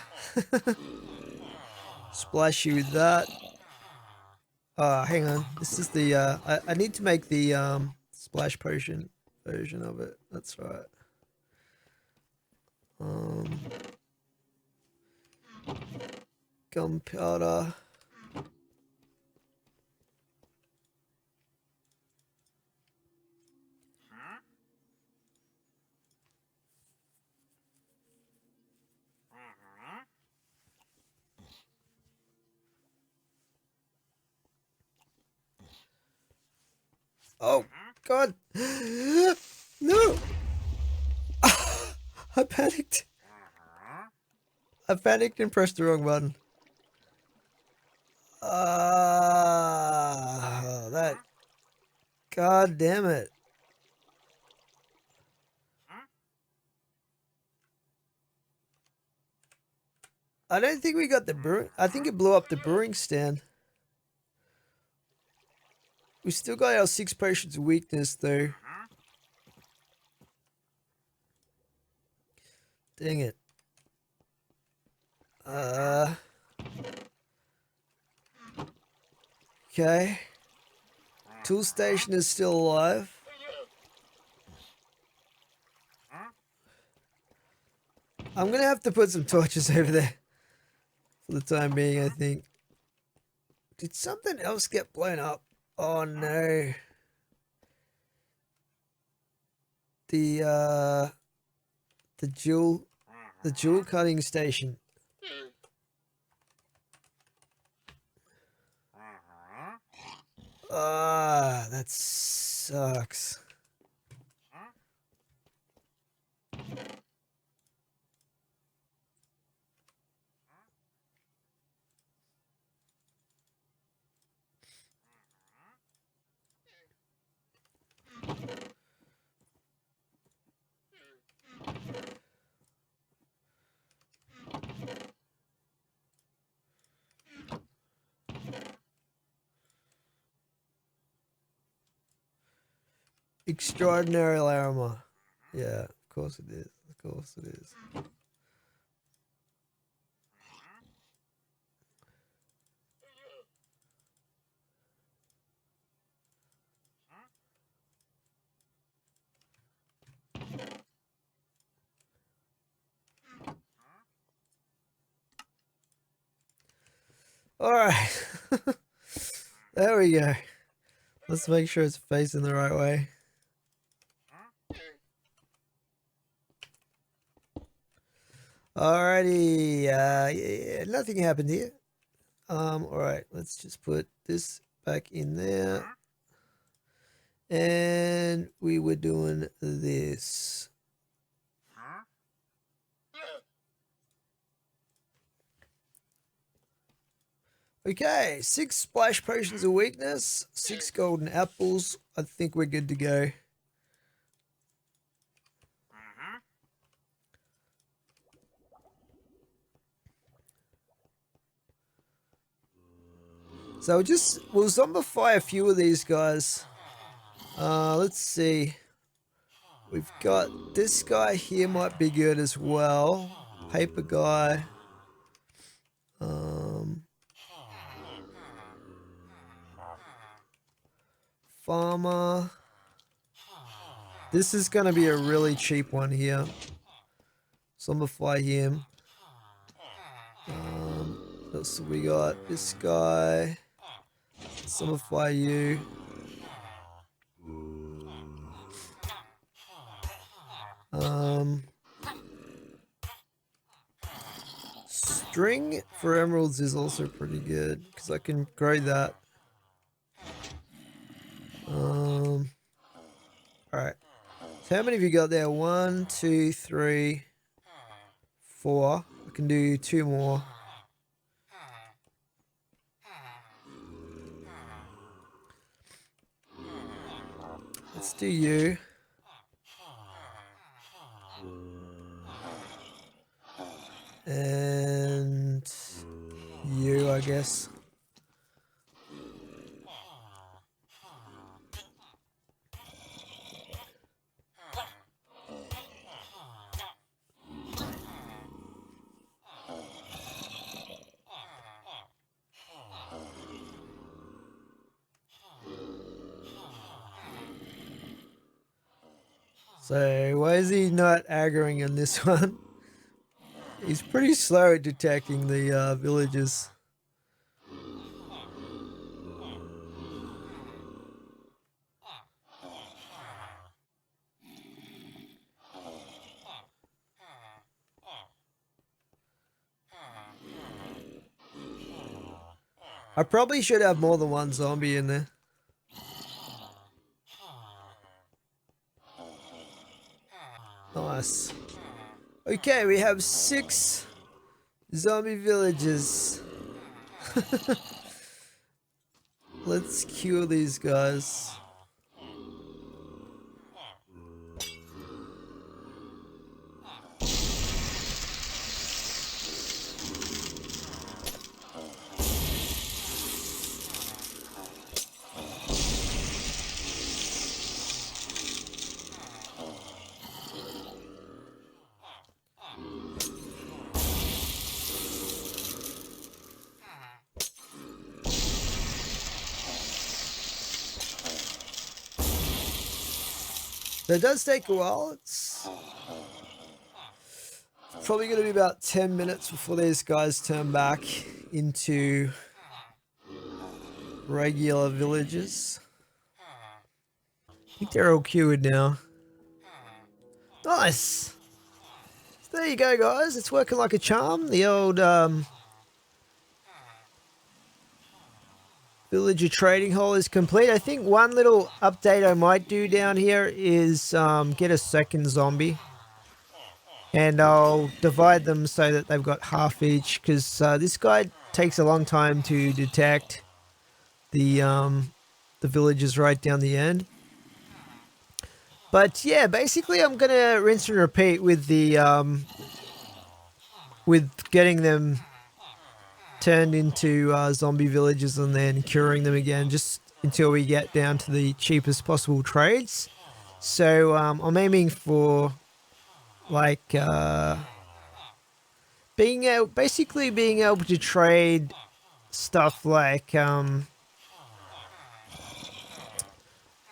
Splash you with that. Hang on. This is the, I need to make the, splash potion version of it. That's right. Gunpowder. Oh, God. No. I panicked. I panicked and pressed the wrong button. That. God damn it. I don't think we got the brewing. I think it blew up the brewing stand. We still got our 6 potions of weakness though. Dang it. Okay. Tool station is still alive. I'm gonna have to put some torches over there for the time being, I think. Did something else get blown up? Oh no. The jewel cutting station. That sucks. Extraordinary armor. Yeah, of course it is. Of course it is. All right. There we go. Let's make sure it's facing the right way. Alrighty. Yeah, nothing happened here. Alright, let's just put this back in there. And we were doing this. Okay, 6 splash potions of weakness, 6 golden apples. I think we're good to go. So we'll zombify a few of these guys. Let's see. We've got this guy here might be good as well. Paper guy. Farmer. This is going to be a really cheap one here. Zombify him. So we got this guy. Zombify you. String for emeralds is also pretty good because I can grow that. Alright. So how many have you got there? 1, 2, 3, 4. I can do 2 more. do you. And you, I guess. So why is he not aggroing on this one? He's pretty slow at detecting the villagers. I probably should have more than one zombie in there. Nice. Okay, we have 6 zombie villages. Let's kill these guys. So it does take a while. It's probably going to be about 10 minutes before these guys turn back into regular villages. I think they're all queued now. Nice! So there you go, guys. It's working like a charm. The old villager trading hall is complete. I think one little update I might do down here is get a second zombie. And I'll divide them so that they've got half each, because this guy takes a long time to detect the villagers right down the end. But yeah, basically I'm gonna rinse and repeat with the with getting them turned into zombie villages and then curing them again, just until we get down to the cheapest possible trades. So I'm aiming for like basically being able to trade stuff like you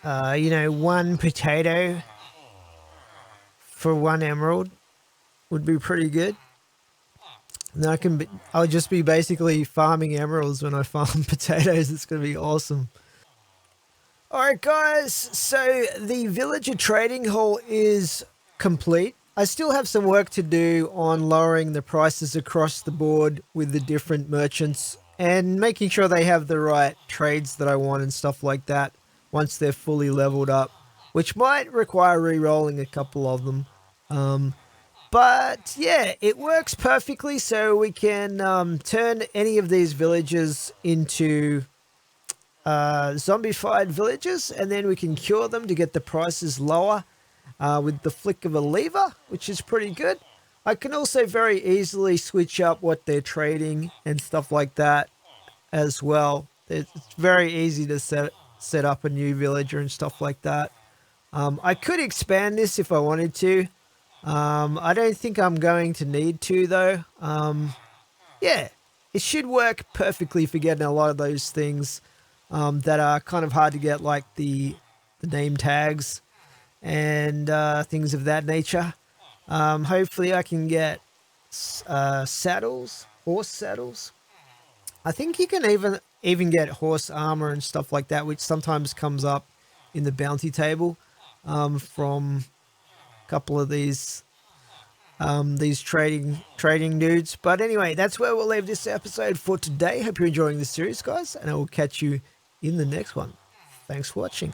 know, 1 potato for 1 emerald would be pretty good. And I'll just be basically farming emeralds when I farm potatoes. It's going to be awesome. Alright guys, so the villager trading hall is complete. I still have some work to do on lowering the prices across the board with the different merchants and making sure they have the right trades that I want and stuff like that once they're fully leveled up, which might require re-rolling a couple of them. But yeah, it works perfectly, so we can turn any of these villages into zombified villages, and then we can cure them to get the prices lower with the flick of a lever, which is pretty good. I can also very easily switch up what they're trading and stuff like that as well. It's very easy to set up a new villager and stuff like that. I could expand this if I wanted to. I don't think I'm going to need to though. Yeah, it should work perfectly for getting a lot of those things that are kind of hard to get, like the name tags and things of that nature. Hopefully I can get saddles, horse saddles. I think you can even get horse armor and stuff like that, which sometimes comes up in the bounty table from a couple of these trading dudes. But anyway, that's where we'll leave this episode for today. Hope you're enjoying this series, guys, and I will catch you in the next one. Thanks for watching.